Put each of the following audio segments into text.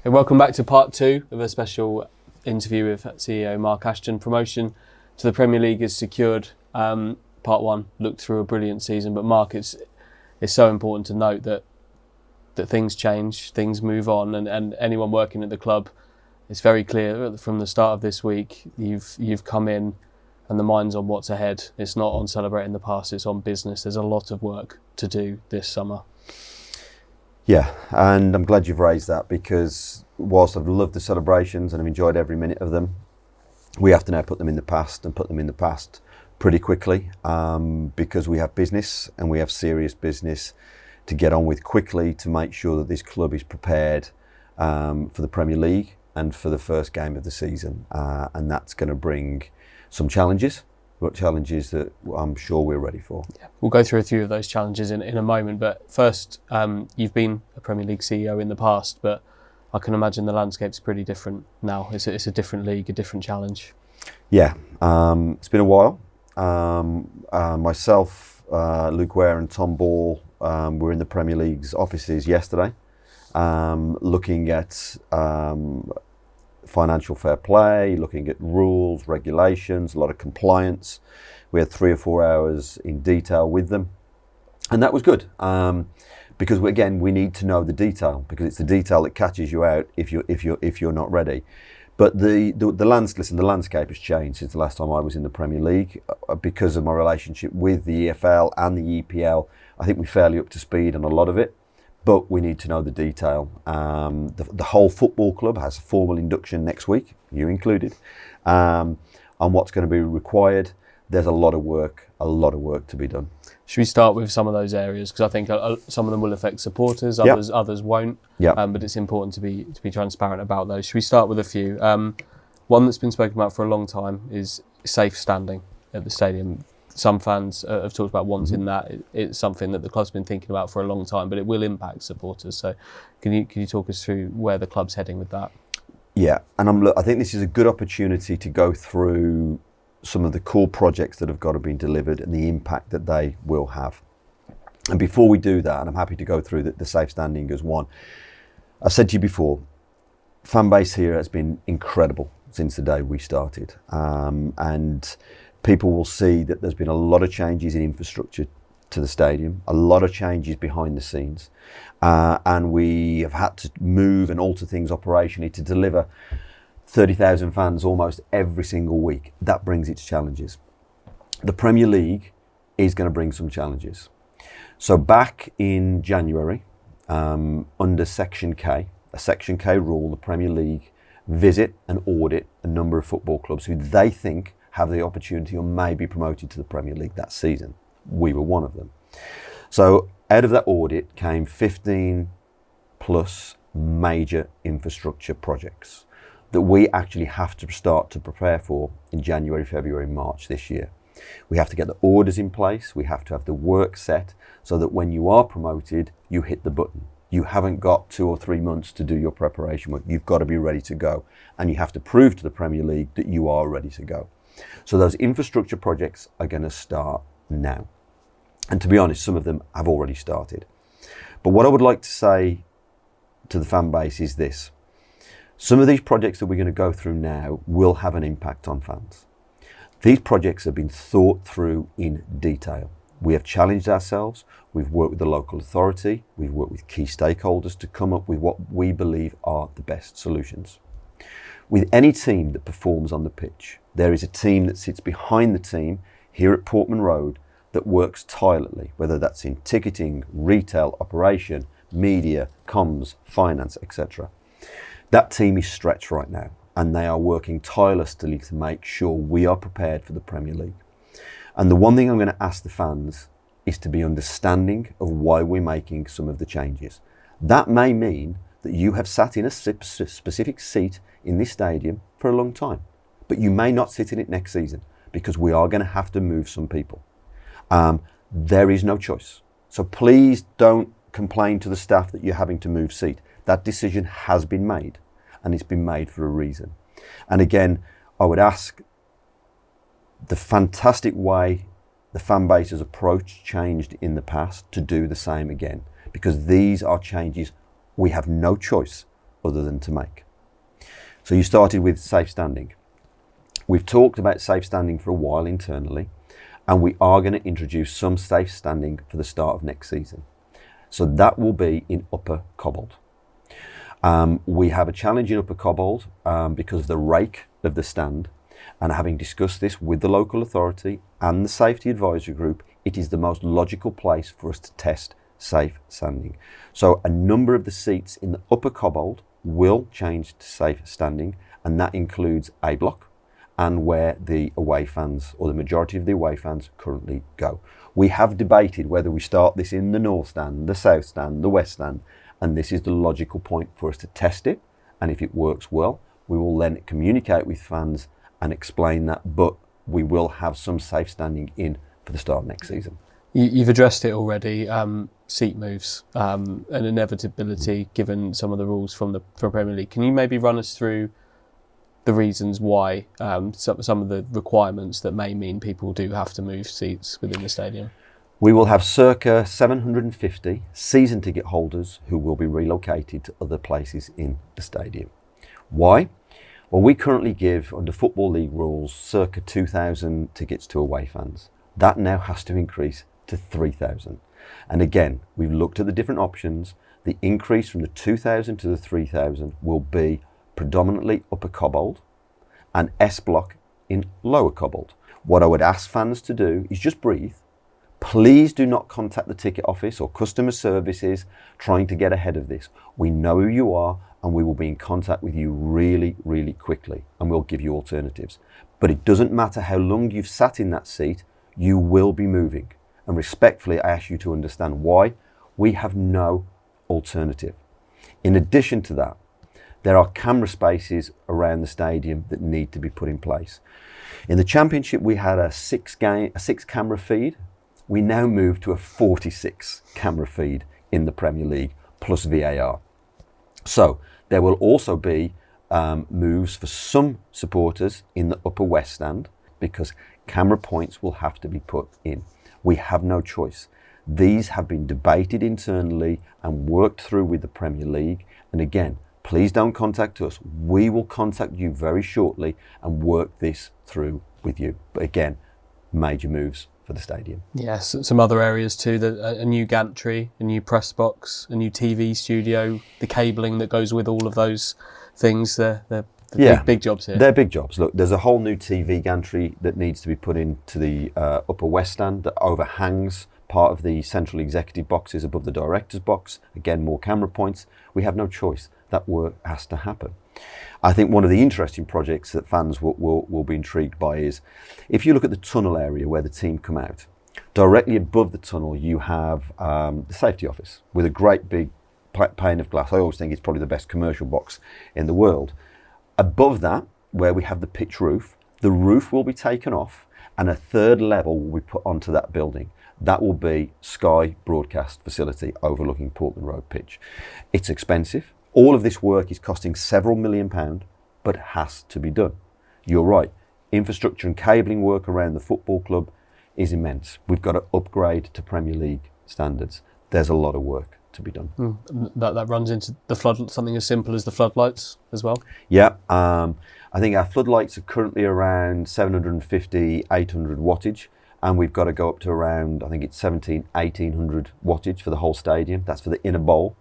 Hey, welcome back to part 2 of a special interview with CEO Mark Ashton. Promotion to the Premier League is secured. Part 1 looked through a brilliant season, but Mark, it's so important to note that things change, things move on, and anyone working at the club, it's very clear from the start of this week you've come in and the mind's on what's ahead. It's not on celebrating the past, it's on business. There's a lot of work to do this summer. Yeah, and I'm glad you've raised that, because whilst I've loved the celebrations and I've enjoyed every minute of them, we have to now put them in the past pretty quickly, because we have business, and we have serious business to get on with quickly to make sure that this club is prepared for the Premier League and for the first game of the season. And that's going to bring some challenges, but challenges that I'm sure we're ready for. Yeah, we'll go through a few of those challenges in a moment, but first, you've been a Premier League CEO in the past, but I can imagine the landscape's pretty different now. It's a different league, a different challenge. Yeah, it's been a while. Myself, Luke Ware and Tom Ball were in the Premier League's offices yesterday, looking at financial fair play, looking at rules, regulations, a lot of compliance. We had 3 or 4 hours in detail with them, and that was good, because we need to know the detail, because it's the detail that catches you out if you're not ready. But the landscape has changed since the last time I was in the Premier League, because of my relationship with the EFL and the EPL. I think we're fairly up to speed on a lot of it, but we need to know the detail. The whole football club has a formal induction next week, you included, on what's going to be required. There's a lot of work to be done. Should we start with some of those areas? Because I think some of them will affect supporters, others won't. Yeah. But it's important to be transparent about those. Should we start with a few? One that's been spoken about for a long time is safe standing at the stadium. Some fans have talked about wanting that. It's something that the club's been thinking about for a long time, but it will impact supporters. So can you talk us through where the club's heading with that? Yeah, and I think this is a good opportunity to go through some of the core projects that have got to be delivered and the impact that they will have. And before we do that, and I'm happy to go through the safe standing as one, I said to you before, fan base here has been incredible since the day we started. And people will see that there's been a lot of changes in infrastructure to the stadium, a lot of changes behind the scenes. And we have had to move and alter things operationally to deliver 30,000 fans almost every single week. That brings its challenges. The Premier League is going to bring some challenges. So back in January, under Section K, a Section K rule, the Premier League visit and audit a number of football clubs who they think have the opportunity or may be promoted to the Premier League that season. We were one of them. So out of that audit came 15 plus major infrastructure projects that we actually have to start to prepare for in January, February, March this year. We have to get the orders in place. We have to have the work set so that when you are promoted, you hit the button. You haven't got 2 or 3 months to do your preparation work. You've got to be ready to go. And you have to prove to the Premier League that you are ready to go. So those infrastructure projects are going to start now. And to be honest, some of them have already started. But what I would like to say to the fan base is this. Some of these projects that we're going to go through now will have an impact on fans. These projects have been thought through in detail. We have challenged ourselves. We've worked with the local authority. We've worked with key stakeholders to come up with what we believe are the best solutions. With any team that performs on the pitch, there is a team that sits behind the team here at Portman Road that works tirelessly, whether that's in ticketing, retail, operation, media, comms, finance, etc. That team is stretched right now, and they are working tirelessly to make sure we are prepared for the Premier League. And the one thing I'm going to ask the fans is to be understanding of why we're making some of the changes. That may mean that you have sat in a specific seat in this stadium for a long time, but you may not sit in it next season, because we are going to have to move some people. There is no choice. So please don't complain to the staff that you're having to move seat. That decision has been made, and it's been made for a reason. And again, I would ask the fantastic way the fan base's approach changed in the past to do the same again, because these are changes we have no choice other than to make. So you started with safe standing. We've talked about safe standing for a while internally, and we are going to introduce some safe standing for the start of next season. So that will be in upper cobbled. We have a challenge in upper cobbled because of the rake of the stand, and having discussed this with the local authority and the safety advisory group, it is the most logical place for us to test safe standing. So a number of the seats in the upper cobbled will change to safe standing, and that includes A block and where the away fans, or the majority of the away fans, currently go. We have debated whether we start this in the north stand, the south stand, the west stand, and this is the logical point for us to test it. And if it works well, we will then communicate with fans and explain that, but we will have some safe standing in for the start of next season. You've addressed it already, seat moves, an inevitability given some of the rules from Premier League. Can you maybe run us through the reasons why, some of the requirements that may mean people do have to move seats within the stadium? We will have circa 750 season ticket holders who will be relocated to other places in the stadium. Why? Well, we currently give, under Football League rules, circa 2,000 tickets to away fans. That now has to increase to 3,000. And again, we've looked at the different options. The increase from the 2,000 to the 3,000 will be predominantly upper cobbled and S block in lower cobbled. What I would ask fans to do is just breathe. Please do not contact the ticket office or customer services trying to get ahead of this. We know who you are, and we will be in contact with you really, really quickly, and we'll give you alternatives. But it doesn't matter how long you've sat in that seat, you will be moving. And respectfully, I ask you to understand why. We have no alternative. In addition to that, there are camera spaces around the stadium that need to be put in place. In the Championship, we had a six camera feed. We now move to a 46 camera feed in the Premier League, plus VAR. So there will also be moves for some supporters in the upper west stand, because camera points will have to be put in. We have no choice. These have been debated internally and worked through with the Premier League. And again, please don't contact us. We will contact you very shortly and work this through with you. But again, major moves for the stadium. Yes, some other areas too, a new gantry, a new press box, a new TV studio, the cabling that goes with all of those things. They're big jobs here. They're big jobs. Look, there's a whole new TV gantry that needs to be put into the upper west stand that overhangs part of the central executive boxes above the director's box. Again, more camera points. We have no choice. That work has to happen. I think one of the interesting projects that fans will be intrigued by is, if you look at the tunnel area where the team come out, directly above the tunnel you have the safety office with a great big pane of glass. I always think it's probably the best commercial box in the world. Above that, where we have the pitch roof, the roof will be taken off and a third level will be put onto that building. That will be Sky broadcast facility overlooking Portman Road pitch. It's expensive. All of this work is costing several £1 million, but has to be done. You're right. Infrastructure and cabling work around the football club is immense. We've got to upgrade to Premier League standards. There's a lot of work to be done. That runs into the something as simple as the floodlights as well? Yeah. I think our floodlights are currently around 750, 800 wattage. And we've got to go up to around, I think it's 1800 wattage for the whole stadium. That's for the inner bowl.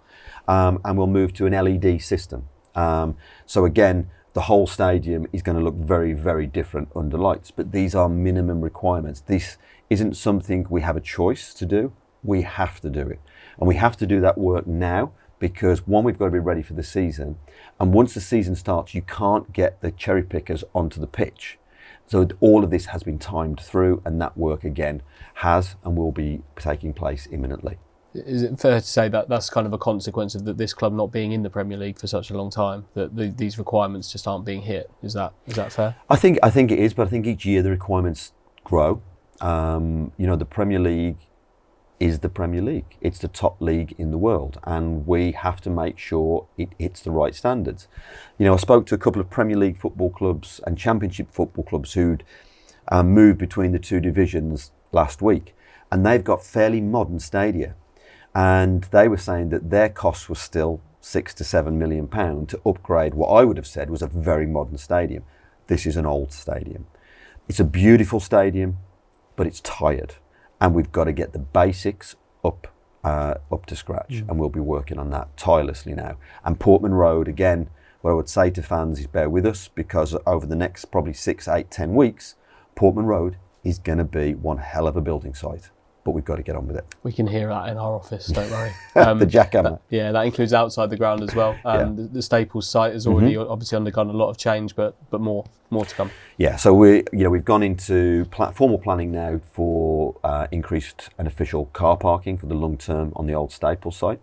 And we'll move to an LED system. So again, the whole stadium is going to look very, very different under lights. But these are minimum requirements. This isn't something we have a choice to do. We have to do it. And we have to do that work now because, one, we've got to be ready for the season. And once the season starts, you can't get the cherry pickers onto the pitch. So all of this has been timed through, and that work again has and will be taking place imminently. Is it fair to say that that's kind of a consequence of this club not being in the Premier League for such a long time, that these requirements just aren't being hit? Is that fair? I think it is, but I think each year the requirements grow. The Premier League is the Premier League. It's the top league in the world, and we have to make sure it hits the right standards. I spoke to a couple of Premier League football clubs and Championship football clubs who'd moved between the two divisions last week, and they've got fairly modern stadia. And they were saying that their costs were still £6 to £7 million to upgrade what I would have said was a very modern stadium. This is an old stadium. It's a beautiful stadium, but it's tired, and we've got to get the basics up to scratch, and we'll be working on that tirelessly now. And Portman Road, again, what I would say to fans is bear with us, because over the next probably 6, 8, 10 weeks, Portman Road is going to be one hell of a building site, but we've got to get on with it. We can hear that in our office, don't worry. The jackhammer. That includes outside the ground as well. The Staples site has already obviously undergone a lot of change, but more to come. Yeah, so we've gone into formal planning now for increased and official car parking for the long term on the old Staples site.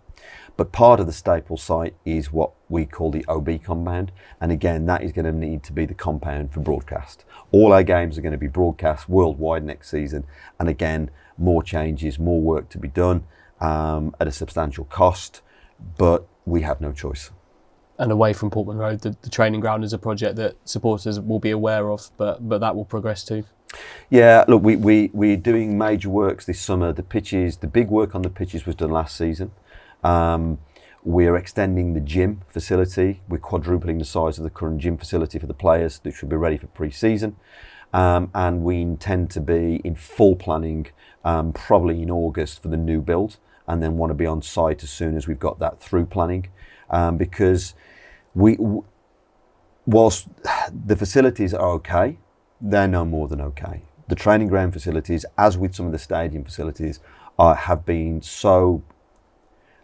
But part of the Staples site is what we call the OB compound, and again, that is going to need to be the compound for broadcast. All our games are going to be broadcast worldwide next season, and again, more changes, more work to be done at a substantial cost, but we have no choice. And away from Portman Road, the training ground is a project that supporters will be aware of, but that will progress too. Yeah, look, we're doing major works this summer. The big work on the pitches was done last season. We're extending the gym facility. We're quadrupling the size of the current gym facility for the players, that should be ready for pre-season. And we intend to be in full planning probably in August for the new build, and then want to be on site as soon as we've got that through planning, because whilst the facilities are okay, they're no more than okay. The training ground facilities, as with some of the stadium facilities, have been so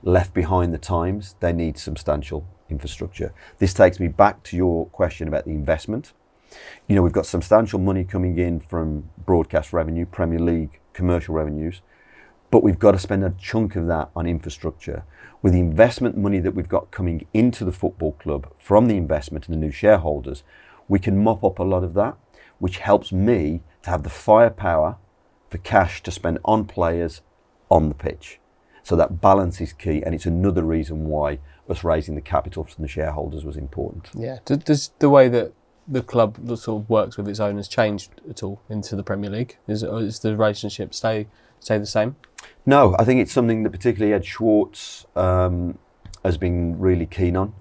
left behind the times. They need substantial infrastructure. This takes me back to your question about the investment. We've got substantial money coming in from broadcast revenue, Premier League commercial revenues, but we've got to spend a chunk of that on infrastructure. With the investment money that we've got coming into the football club from the investment and the new shareholders, we can mop up a lot of that, which helps me to have the firepower for cash to spend on players on the pitch. So that balance is key, and it's another reason why us raising the capital from the shareholders was important. Yeah. Does the way that the club sort of works with its owners changed at all into the Premier League? Is the relationship stay the same? No, I think it's something that particularly Ed Schwartz has been really keen on,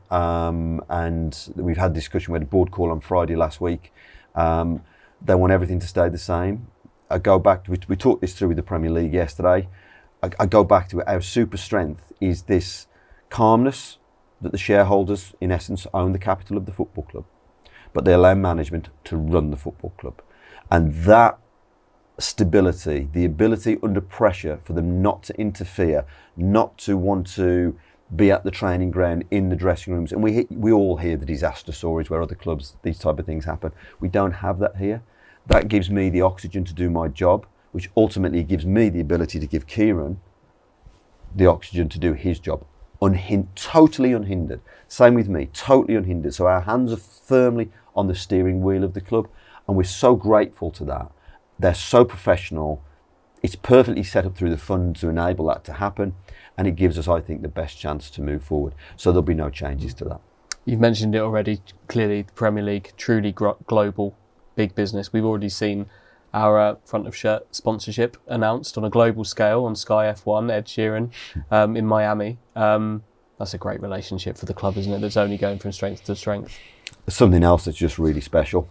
and we've had discussion. We had a board call on Friday last week. They want everything to stay the same. I go back to, we talked this through with the Premier League yesterday. I go back to our super strength is this calmness that the shareholders, in essence, own the capital of the football club, but they allow management to run the football club. And that stability, the ability under pressure for them not to interfere, not to want to be at the training ground, in the dressing rooms. And we all hear the disaster stories where other clubs, these type of things happen. We don't have that here. That gives me the oxygen to do my job, which ultimately gives me the ability to give Kieran the oxygen to do his job, totally unhindered. Same with me, totally unhindered. So our hands are firmly on the steering wheel of the club, and we're so grateful to that. They're so professional. It's perfectly set up through the fund to enable that to happen, and it gives us, I think, the best chance to move forward. So there'll be no changes to that. You've mentioned it already. Clearly, the Premier League, truly global, big business. We've already seen our front of shirt sponsorship announced on a global scale on Sky F1, Ed Sheeran, in Miami. That's a great relationship for the club, isn't it? That's only going from strength to strength. Something else that's just really special.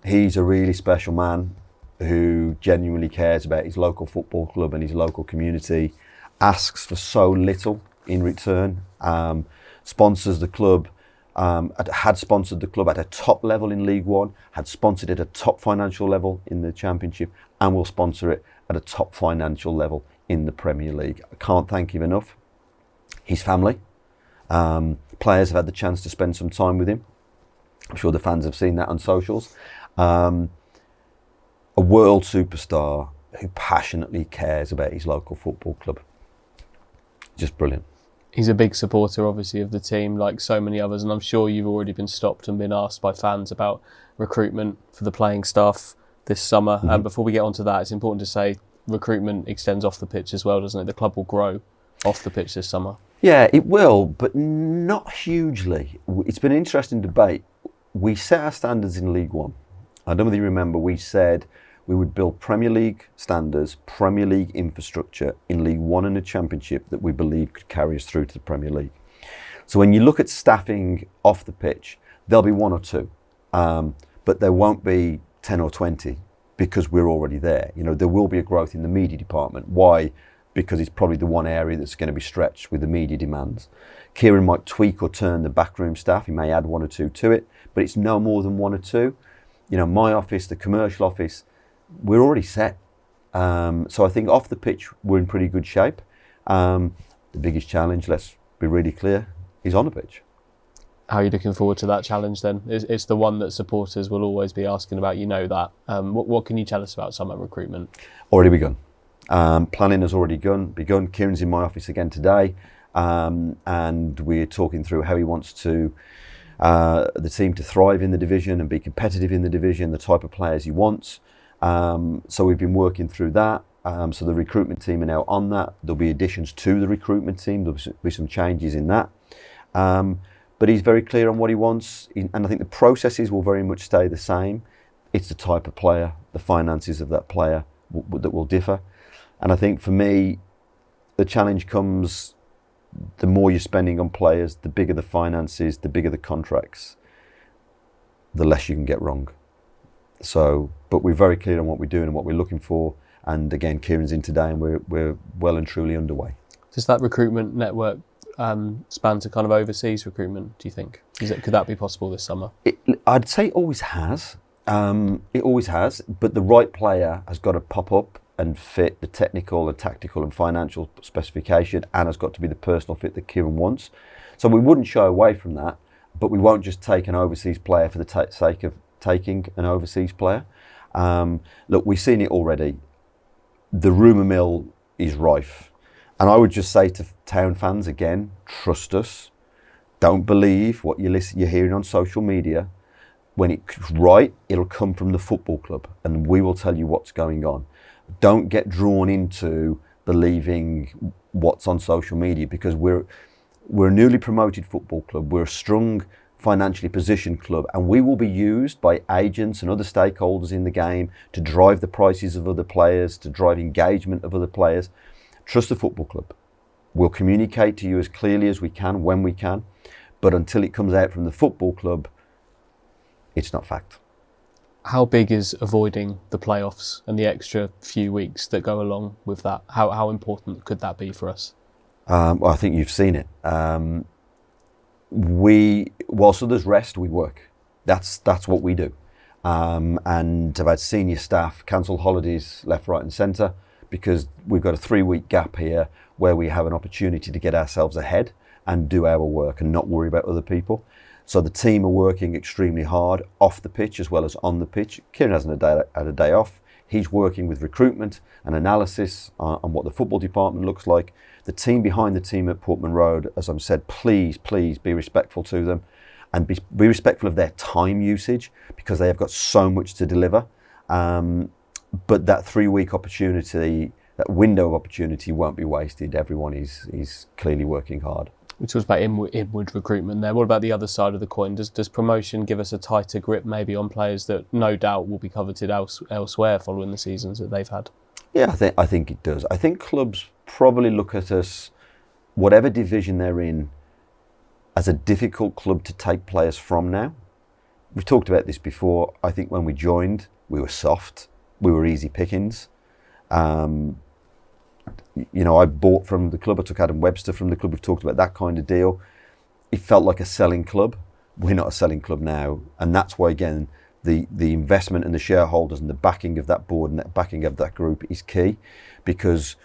He's a really special man who genuinely cares about his local football club and his local community, asks for so little in return, sponsors the club, had sponsored the club at a top level in League One, had sponsored it at a top financial level in the Championship, and will sponsor it at a top financial level in the Premier League. I can't thank him enough. His family, players have had the chance to spend some time with him. I'm sure the fans have seen that on socials. A world superstar who passionately cares about his local football club. Just brilliant. He's a big supporter, obviously, of the team, like so many others, and I'm sure you've already been stopped and been asked by fans about recruitment for the playing staff this summer. And before we get onto that, it's important to say recruitment extends off the pitch as well, doesn't it? The club will grow off the pitch this summer. Yeah, it will, but not hugely. It's been an interesting debate. We set our standards in League One. I don't know whether you remember, we said we would build Premier League standards, Premier League infrastructure in League One and the Championship that we believe could carry us through to the Premier League. So when you look at staffing off the pitch, there'll be one or two, but there won't be 10 or 20 because we're already there. You know, there will be a growth in the media department. Why? Because it's probably the one area that's going to be stretched with the media demands. Kieran might tweak or turn the backroom staff. He may add one or two to it, but it's no more than one or two. You know, my office, the commercial office, we're already set. So I think off the pitch, we're in pretty good shape. The biggest challenge, let's be really clear, is on the pitch. How are you looking forward to that challenge then? It's the one that supporters will always be asking about, you know that. What can you tell us about summer recruitment? Already begun. Planning has already begun. Kieran's in my office again today, and we're talking through how he wants to the team to thrive in the division and be competitive in the division, the type of players he wants. So we've been working through that. So the recruitment team are now on that. There'll be additions to the recruitment team. There'll be some changes in that. But he's very clear on what he wants, and I think the processes will very much stay the same. It's the type of player, the finances of that player that will differ. And I think for me, the challenge comes, the more you're spending on players, the bigger the finances, the bigger the contracts, the less you can get wrong. So, but we're very clear on what we're doing and what we're looking for. And again, Kieran's in today and we're well and truly underway. Does that recruitment network span to kind of overseas recruitment, do you think? Could that be possible this summer? I'd say it always has. It always has, but the right player has got to pop up and fit the technical and tactical and financial specification, and has got to be the personal fit that Kieran wants. So we wouldn't shy away from that, but we won't just take an overseas player for the sake of taking an overseas player. Look, we've seen it already. The rumour mill is rife. And I would just say to Town fans again, trust us. Don't believe what you're hearing on social media. When it's right, it'll come from the football club and we will tell you what's going on. Don't get drawn into believing what's on social media, because we're a newly promoted football club. We're a strong, financially positioned club, and we will be used by agents and other stakeholders in the game to drive the prices of other players, to drive engagement of other players. Trust the football club. We'll communicate to you as clearly as we can when we can, but until it comes out from the football club, it's not fact. How big is avoiding the playoffs and the extra few weeks that go along with that? How important could that be for us? Well, I think you've seen it. Whilst others rest, we work. That's what we do. And I've had senior staff cancel holidays left, right and centre, because we've got a 3-week gap here where we have an opportunity to get ourselves ahead and do our work and not worry about other people. So the team are working extremely hard off the pitch as well as on the pitch. Kieran hasn't had a day off. He's working with recruitment and analysis on what the football department looks like. The team behind the team at Portman Road, as I've said, please be respectful to them and be respectful of their time usage, because they have got so much to deliver. But that 3-week opportunity, that window of opportunity won't be wasted. Everyone is clearly working hard. We talked about inward recruitment there. What about the other side of the coin? Does promotion give us a tighter grip maybe on players that no doubt will be coveted elsewhere following the seasons that they've had? Yeah, I think it does. I think clubs probably look at us, whatever division they're in, as a difficult club to take players from now. We've talked about this before. I think when we joined, we were soft. We were easy pickings. I bought from the club. I took Adam Webster from the club. We've talked about that kind of deal. It felt like a selling club. We're not a selling club now. And that's why, again, the investment and the shareholders and the backing of that board and the backing of that group is key. Because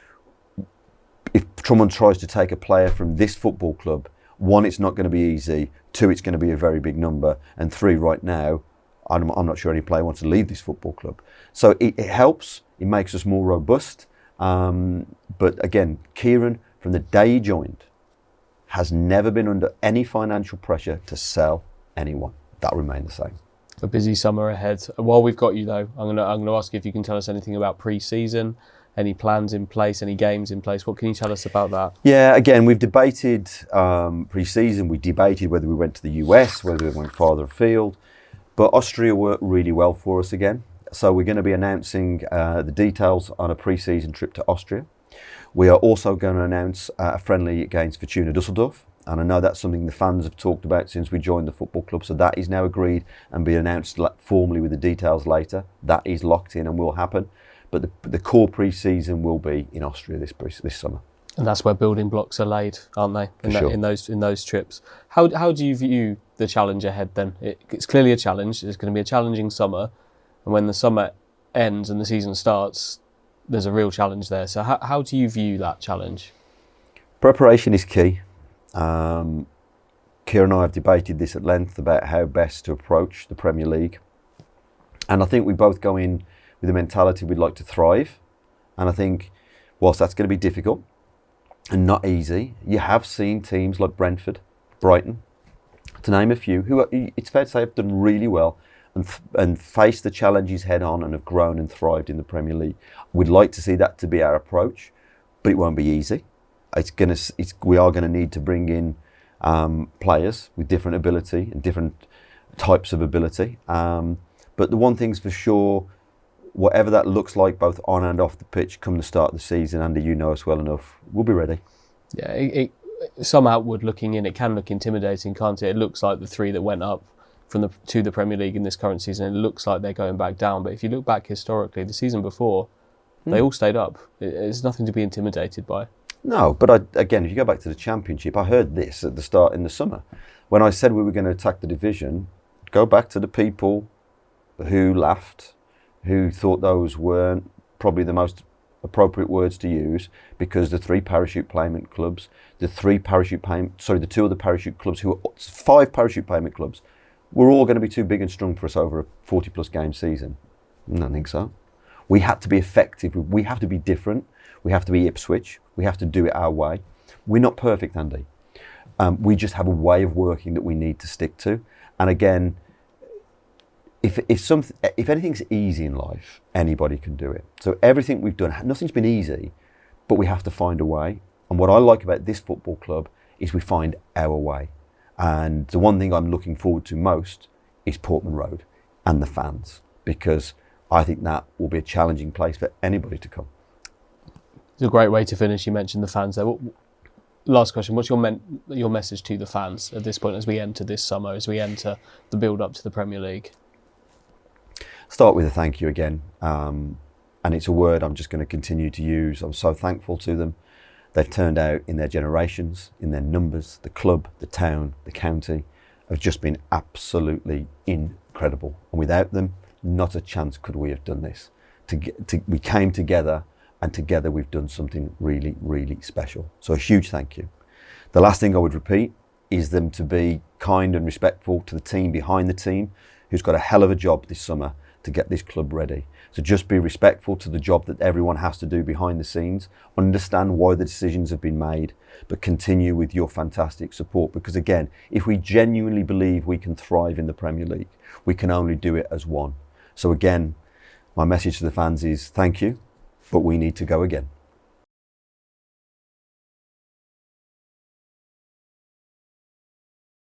if someone tries to take a player from this football club, 1, it's not going to be easy. 2, it's going to be a very big number. And 3, right now, I'm not sure any player wants to leave this football club. So it helps. It makes us more robust. But again, Kieran, from the day he joined, has never been under any financial pressure to sell anyone. That remained the same. A busy summer ahead. While we've got you though, I'm going to ask you if you can tell us anything about pre-season, any plans in place, any games in place. What can you tell us about that? Yeah, again, we've debated pre-season. We debated whether we went to the US, whether we went farther afield. But Austria worked really well for us again. So we're going to be announcing the details on a pre-season trip to Austria. We are also going to announce a friendly against Fortuna Düsseldorf And I know that's something the fans have talked about since we joined the football club. So that is now agreed and be announced formally with the details later. That is locked in and will happen. But the core pre-season will be in Austria this summer. And that's where building blocks are laid, aren't they? In those trips. How do you view the challenge ahead then? It's clearly a challenge. It's going to be a challenging summer, and when the summer ends and the season starts, there's a real challenge there. So how do you view that challenge? Preparation is key. Keir and I have debated this at length about how best to approach the Premier League, and I think we both go in with a mentality we'd like to thrive. And I think whilst that's going to be difficult and not easy, you have seen teams like Brentford, Brighton, to name a few, who it's fair to say have done really well and faced the challenges head on and have grown and thrived in the Premier League. We'd like to see that to be our approach, but it won't be easy. We are going to need to bring in players with different ability and different types of ability. But the one thing's for sure, whatever that looks like, both on and off the pitch, come the start of the season, Andy, you know us well enough, we'll be ready. Yeah, some outward looking in, it can look intimidating, can't it? It looks like the three that went up to the Premier League in this current season, it looks like they're going back down. But if you look back historically, the season before, they all stayed up. It's nothing to be intimidated by. No, but again, if you go back to the Championship, I heard this at the start in the summer. When I said we were going to attack the division, go back to the people who laughed, who thought those weren't probably the most appropriate words to use, because the three parachute payment clubs, the two other parachute clubs, 5 parachute payment clubs, were all going to be too big and strong for us over a 40-plus game season. I don't think so. We had to be effective. We have to be different. We have to be Ipswich. We have to do it our way. We're not perfect, Andy. We just have a way of working that we need to stick to. And again, if anything's easy in life, anybody can do it. So everything we've done, nothing's been easy, but we have to find a way. And what I like about this football club is we find our way. And the one thing I'm looking forward to most is Portman Road and the fans, because I think that will be a challenging place for anybody to come. It's a great way to finish. You mentioned the fans there. Last question, what's your message to the fans at this point as we enter this summer, as we enter the build-up to the Premier League? Start with a thank you again. And it's a word I'm just going to continue to use. I'm so thankful to them. They've turned out in their generations, in their numbers, the club, the town, the county, have just been absolutely incredible. And without them, not a chance could we have done this. We came together, and together we've done something really, really special. So a huge thank you. The last thing I would repeat is them to be kind and respectful to the team behind the team, who's got a hell of a job this summer to get this club ready. So just be respectful to the job that everyone has to do behind the scenes, understand why the decisions have been made, but continue with your fantastic support. Because again, if we genuinely believe we can thrive in the Premier League, we can only do it as one. So again, my message to the fans is thank you, but we need to go again.